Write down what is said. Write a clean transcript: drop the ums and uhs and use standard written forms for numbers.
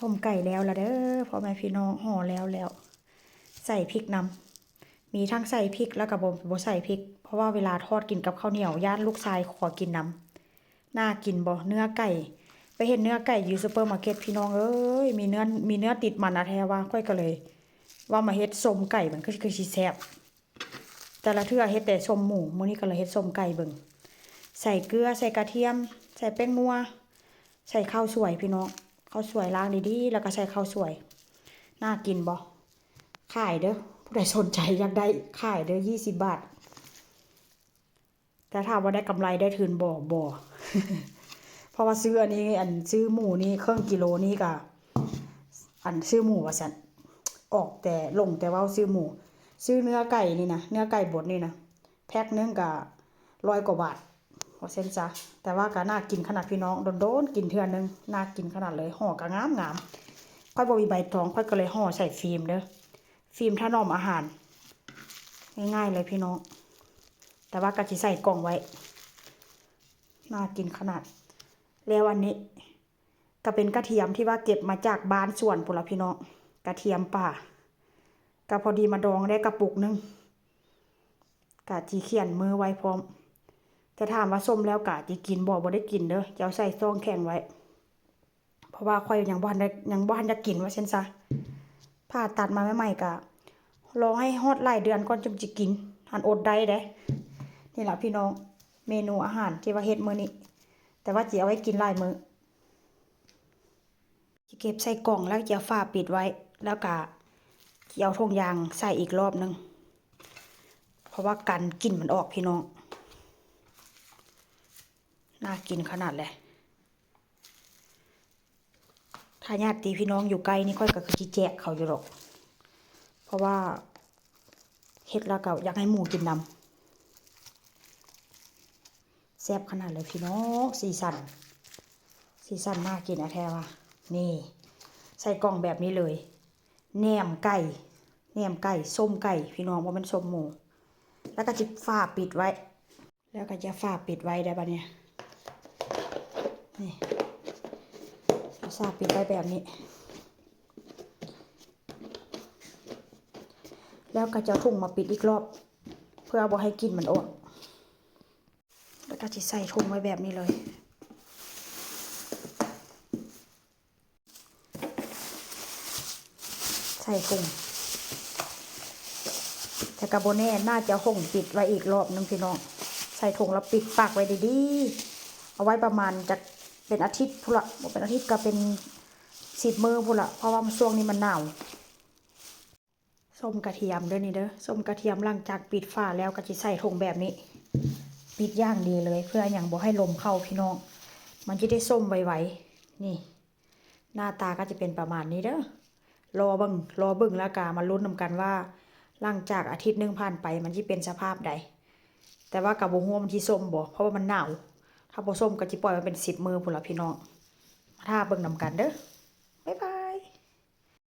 ส้มไก่แล้วละเด้อพ่อแม่พี่น้องห่อแล้วใส่พริกนำมีทั้งใส่พริกแล้วก็บ่ใส่พริกเพราะว่าเวลาทอดกินกับข้าวเหนียวญาติลูกชายขอกินนำน่ากินบ่เนื้อไก่ไปเห็นเนื้อไก่อยู่ซุปเปอร์มาร์เก็ตพี่น้องเอ้ยมีเนื้อติดมันอะแท้ว่าค่อยก็เลย ว่ามาเฮ็ดส้มไก่มันคือสิแซ่บแต่ละเทื่อเฮ็ดแต่ส้มหมูมื้อนี้ก็เลยเฮ็ดส้มไก่เบิ่งใส่เกลือใส่กระเทียมใส่แป้งนัวใส่ข้าวสวยพี่น้องข้าวสวยล้างดีๆแล้วก็ใส่ข้าวสวยน่ากินบ่ขายเด้อผู้ใดสนใจอยากได้ขายเด้อ20 บาทแต่ถามว่าได้กำไรได้ทุนบ่เพราะว่าซื้ออันนี้ซื้อหมูนี่ครึ่งกิโลนี่ก็ซื้อหมูว่าซั่นออกแต่ลงแต่ว่าซื้อหมูซื้อเนื้อไก่นี่นะเนื้อไก่บดนี่นะแพ็คนึงก็100 กว่าบาทว่าเส้นซะแต่ว่าก็น่ากินขนาดพี่น้องโดนกินเทื่อนึงน่ากินขนาดเลยห่อก็งามค่อยบ่มีใบตองค่อยก็เลยห่อใส่ฟิล์มเด้อฟิล์มถนอมอาหารง่ายๆเลยพี่น้องแต่ว่าก็สิใส่กล่องไว้น่ากินขนาดแล้วอันนี้ก็เป็นกระเทียมที่ว่าเก็บมาจากบ้านสวนพุ่นล่ะพี่น้องกระเทียมป่าก็พอดีมาดองได้กระปุกนึงกะจีเขียนมือไว้พร้อมจะถามว่าส้มแล้วกะจีกินบ่ได้กินเด้อจะเอาใส่ซองแข็งไว้เพราะว่าค่อยยังบ่ทันจะกินว่าเช่นซะผ่าตัดมาใหม่ๆกะรอให้ฮอดหลายเดือนก่อนจึงจะกินหันอดได้เด้นี่ล่ะพี่น้องเมนูอาหารที่ว่าเฮ็ดมื้อนี้แต่ว่าจีเอาไว้กินหลายมื้อสิเก็บใส่กล่องแล้วจะฝาปิดไว้แล้วก็เอาถุงยางใส่อีกรอบนึงเพราะว่ากันกลิ่นมันออกพี่น้องน่ากินขนาดเลยถ้าญาติพี่น้องอยู่ไกลนี่ค่อยก็คือจิแจกเขาอยู่หรอกเพราะว่าเฮ็ดแล้วก็อยากให้หมูกินนำแซ่บขนาดเลยพี่น้องสีสันน่ากินอะแท้ว่ะนี่ใส่กล่องแบบนี้เลยแหนมไก่ส้มไก่พี่น้องว่ามันส้มหมูแล้วก็จะฝาปิดไว้แล้วก็จะฝาปิดไว้ได้ปะเนี่ยนี่ฝาปิดไว้แบบนี้แล้วก็จะถุงมาปิดอีกรอบเพื่อบ่ให้กลิ่นมันออกแล้วก็จะใส่ถุงไว้แบบนี้เลยใส่ถุงแต่กระโบแน่น่าจะห่งปิดไว้อีกรอบนึงพี่น้องใส่ถุงแล้วปิดปากไว้ดีๆเอาไว้ประมาณจะเป็นอาทิตย์พุ่นละบอกเป็นอาทิตย์ก็เป็น10 มื้อพุ่นละเพราะว่าช่วงนี้มันหนาวส้มกระเทียมด้วยนี่เด้อส้มกระเทียมหลังจากปิดฝาแล้วก็จะใส่ถุงแบบนี้ปิดย่างดีเลยเพื่ออย่างบ่ให้ลมเข้าพี่น้องมันจะได้ส้มไวๆนี่หน้าตาก็จะเป็นประมาณนี้เด้อรอเบิ่งแล้วก็มาลุ้นนำกันว่าหลังจากอาทิตย์นึงผ่านไปมันจะเป็นสภาพใดแต่ว่ากับบ่ฮู้ว่ามันสิส้มบ่เพราะว่ามันหนาวถ้าบ่ส้มก็สิปล่อยมันเป็น10 มื้อพุ่นล่ะพี่น้องถ้าเบิ่งนำกันเด้อ